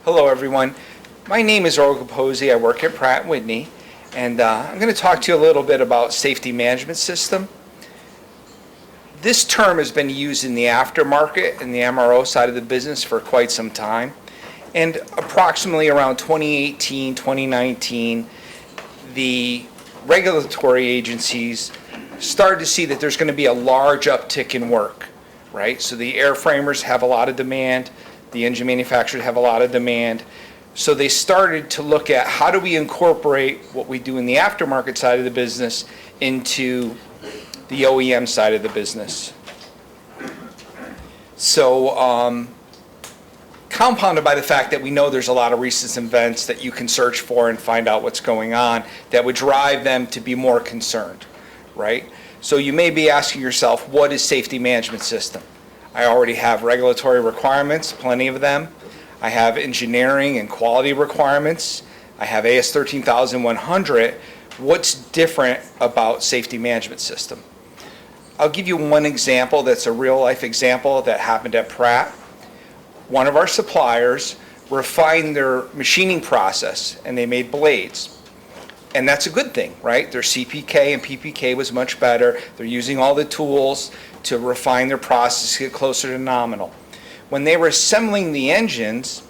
Hello everyone. My name is Earl Capozzi. I work at Pratt, Whitney, and I'm going to talk to you a little bit about safety management system. This term has been used in the aftermarket and the MRO side of the business for quite some time, and approximately around 2018, 2019, the regulatory agencies started to see that there's going to be a large uptick in work, right? So the airframers have a lot of demand, the engine manufacturers have a lot of demand. So they started to look at how do we incorporate what we do in the aftermarket side of the business into the OEM side of the business. So compounded by the fact that we know there's a lot of recent events that you can search for and find out what's going on that would drive them to be more concerned, right? So you may be asking yourself, what is safety management system? I already have regulatory requirements, plenty of them. I have engineering and quality requirements. I have AS 13100. What's different about safety management system? I'll give you one example that's a real life example that happened at Pratt. One of our suppliers refined their machining process and they made blades. And that's a good thing, right? Their CPK and PPK was much better. They're using all the tools to refine their process, get closer to nominal. When they were assembling the engines,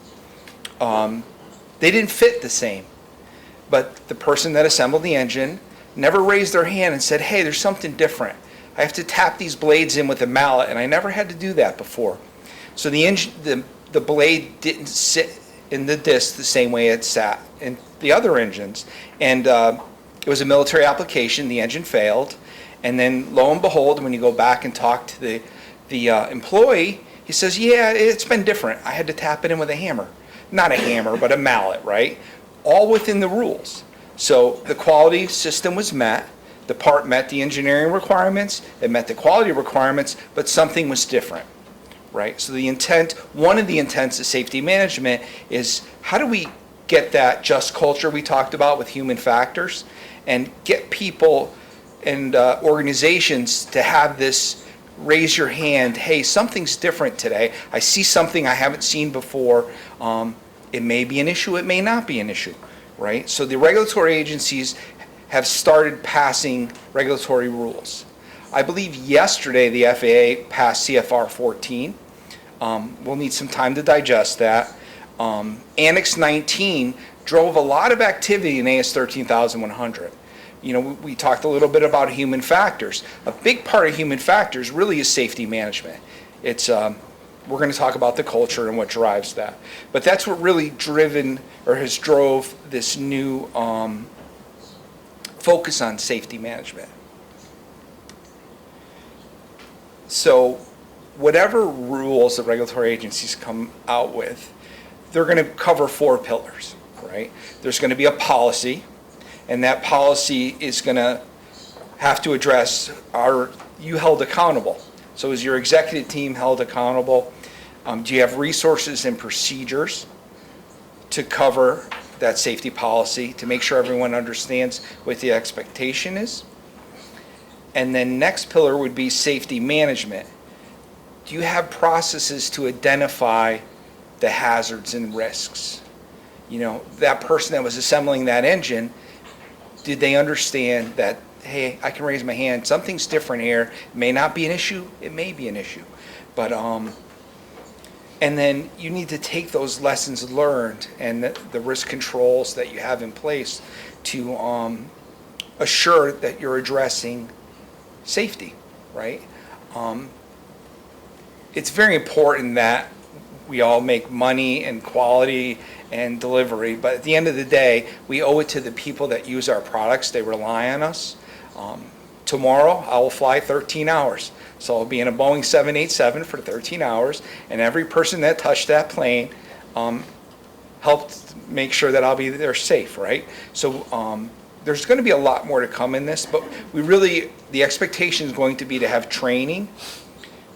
they didn't fit the same. But the person that assembled the engine never raised their hand and said, hey, there's something different. I have to tap these blades in with a mallet, and I never had to do that before. So the blade didn't sit in the disc the same way it sat in the other engines. And it was a military application. The engine failed. And then lo and behold, when you go back and talk to the employee, he says, yeah, it's been different. I had to tap it in with a hammer. Not a hammer, but a mallet, right? All within the rules. So the quality system was met. The part met the engineering requirements. It met the quality requirements, but something was different, right? So the intent, one of the intents of safety management is how do we get that just culture we talked about with human factors and get people and organizations to have this raise your hand, hey, something's different today. I see something I haven't seen before. It may be an issue, it may not be an issue, right? So the regulatory agencies have started passing regulatory rules. I believe yesterday the FAA passed CFR 14. We'll need some time to digest that. Annex 19 drove a lot of activity in AS 13100. You know, we talked a little bit about human factors. A big part of human factors really is safety management. It's we're going to talk about the culture and what drives that. But that's what really has drove this new focus on safety management. So whatever rules the regulatory agencies come out with, they're going to cover 4 pillars, right? There's going to be a policy, and that policy is going to have to address, are you held accountable? So is your executive team held accountable? Do you have resources and procedures to cover that safety policy, to make sure everyone understands what the expectation is? And then next pillar would be safety management. Do you have processes to identify the hazards and risks? You know, that person that was assembling that engine, did they understand that, hey, I can raise my hand, something's different here. It may not be an issue, it may be an issue. But, and then you need to take those lessons learned and the risk controls that you have in place to assure that you're addressing safety, right? It's very important that we all make money and quality and delivery, but at the end of the day, we owe it to the people that use our products. They rely on us. Tomorrow, I will fly 13 hours. So I'll be in a Boeing 787 for 13 hours, and every person that touched that plane helped make sure that I'll be there safe, right? So there's going to be a lot more to come in this, but the expectation is going to be to have training,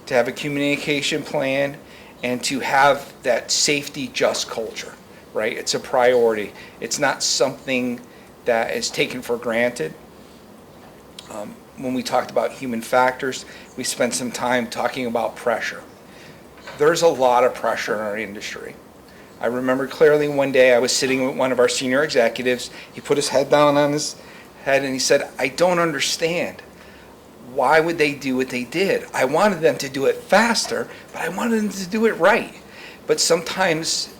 to have a communication plan, and to have that safety just culture, right? It's a priority. It's not something that is taken for granted. When we talked about human factors, we spent some time talking about pressure. There's a lot of pressure in our industry. I remember clearly one day I was sitting with one of our senior executives. He put his head down on his head and he said, I don't understand. Why would they do what they did? I wanted them to do it faster, but I wanted them to do it right. But sometimes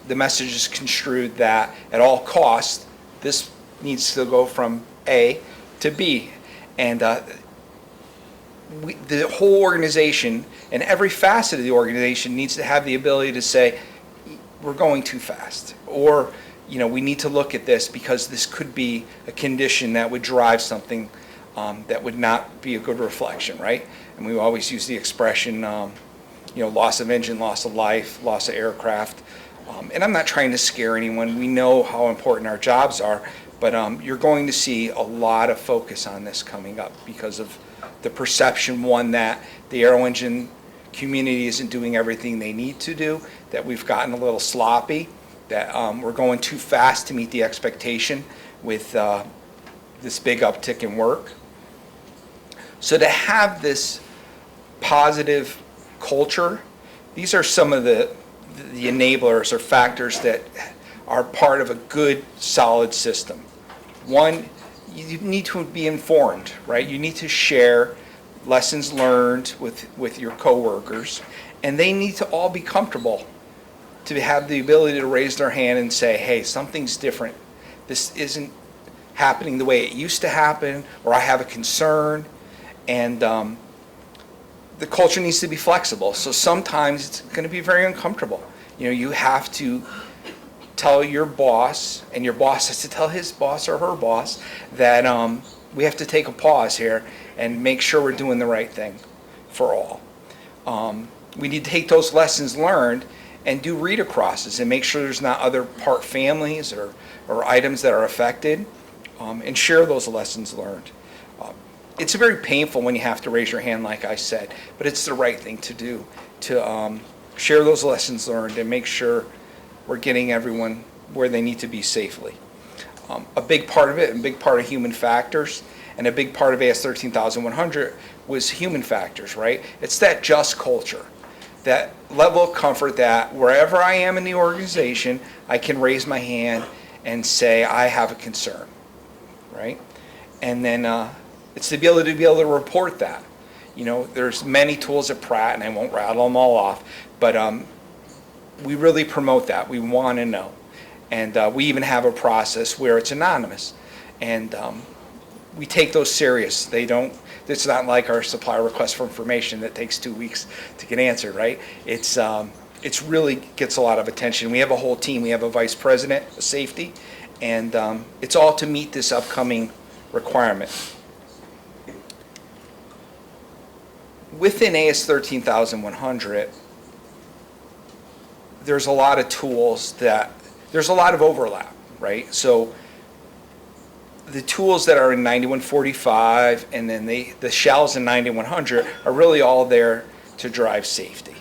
the message is construed that at all costs, this needs to go from A to B. And the whole organization and every facet of the organization needs to have the ability to say, we're going too fast. Or, we need to look at this because this could be a condition that would drive something that would not be a good reflection, right? And we always use the expression, loss of engine, loss of life, loss of aircraft. And I'm not trying to scare anyone. We know how important our jobs are, but you're going to see a lot of focus on this coming up because of the perception, one, that the aero engine community isn't doing everything they need to do, that we've gotten a little sloppy, that we're going too fast to meet the expectation with this big uptick in work. So to have this positive culture, these are some of the enablers or factors that are part of a good, solid system. One, you need to be informed, right? You need to share lessons learned with your coworkers, and they need to all be comfortable to have the ability to raise their hand and say, hey, something's different. This isn't happening the way it used to happen, or I have a concern. And the culture needs to be flexible. So sometimes it's going to be very uncomfortable. You have to tell your boss, and your boss has to tell his boss or her boss that we have to take a pause here and make sure we're doing the right thing for all. We need to take those lessons learned and do read acrosses and make sure there's not other part families or items that are affected, and share those lessons learned. It's very painful when you have to raise your hand, like I said, but it's the right thing to do, to share those lessons learned and make sure we're getting everyone where they need to be safely. A big part of it, and a big part of human factors, and a big part of AS 13100 was human factors, right? It's that just culture, that level of comfort that wherever I am in the organization, I can raise my hand and say, I have a concern, right? And then it's the ability to be able to report that. There's many tools at Pratt, and I won't rattle them all off, but we really promote that. We want to know. And we even have a process where it's anonymous. And we take those serious. It's not like our supplier request for information that takes 2 weeks to get answered, right? It's really gets a lot of attention. We have a whole team. We have a vice president of safety, and it's all to meet this upcoming requirement. Within AS 13100, there's a lot of tools there's a lot of overlap, right? So the tools that are in 9145 and then the shells in 9100 are really all there to drive safety.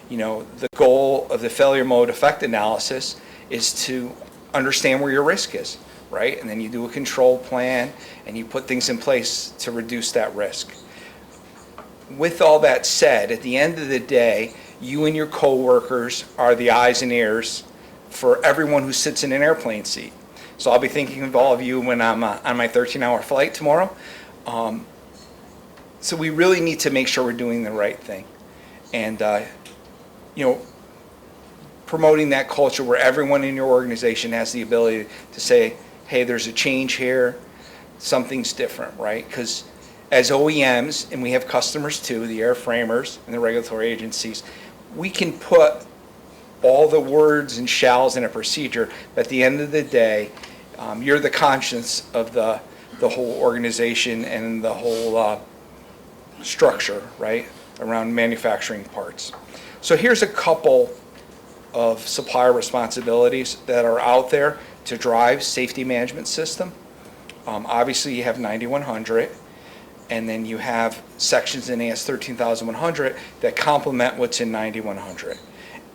The goal of the failure mode effect analysis is to understand where your risk is, right? And then you do a control plan and you put things in place to reduce that risk. With all that said, at the end of the day, you and your coworkers are the eyes and ears for everyone who sits in an airplane seat. So I'll be thinking of all of you when I'm on my 13-hour flight tomorrow. So we really need to make sure we're doing the right thing. And, promoting that culture where everyone in your organization has the ability to say, hey, there's a change here, something's different, right? Because as OEMs, and we have customers too, the airframers and the regulatory agencies, we can put all the words and shalls in a procedure, but at the end of the day, you're the conscience of the whole organization and the whole structure, right, around manufacturing parts. So here's a couple of supplier responsibilities that are out there to drive safety management system. Obviously, you have 9100. And then you have sections in AS 13100 that complement what's in 9100.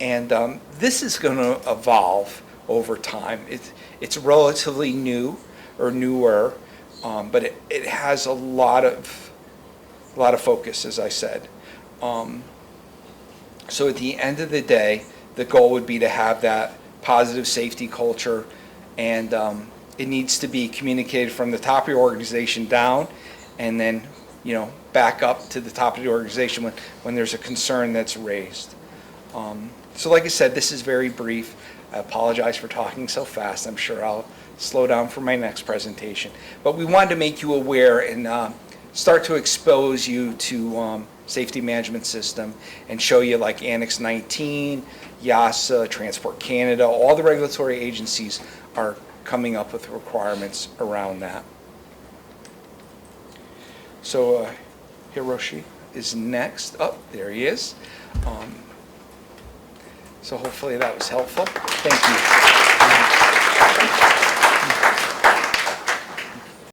And this is going to evolve over time. It's relatively new or newer, but it has a lot of focus, as I said. So at the end of the day, the goal would be to have that positive safety culture, and it needs to be communicated from the top of your organization down, and then, you know, back up to the top of the organization when there's a concern that's raised. So like I said, this is very brief. I apologize for talking so fast. I'm sure I'll slow down for my next presentation. But we wanted to make you aware and start to expose you to safety management system and show you like Annex 19, YASA, Transport Canada, all the regulatory agencies are coming up with requirements around that. So Hiroshi is next. Oh, there he is. So hopefully that was helpful. Thank you.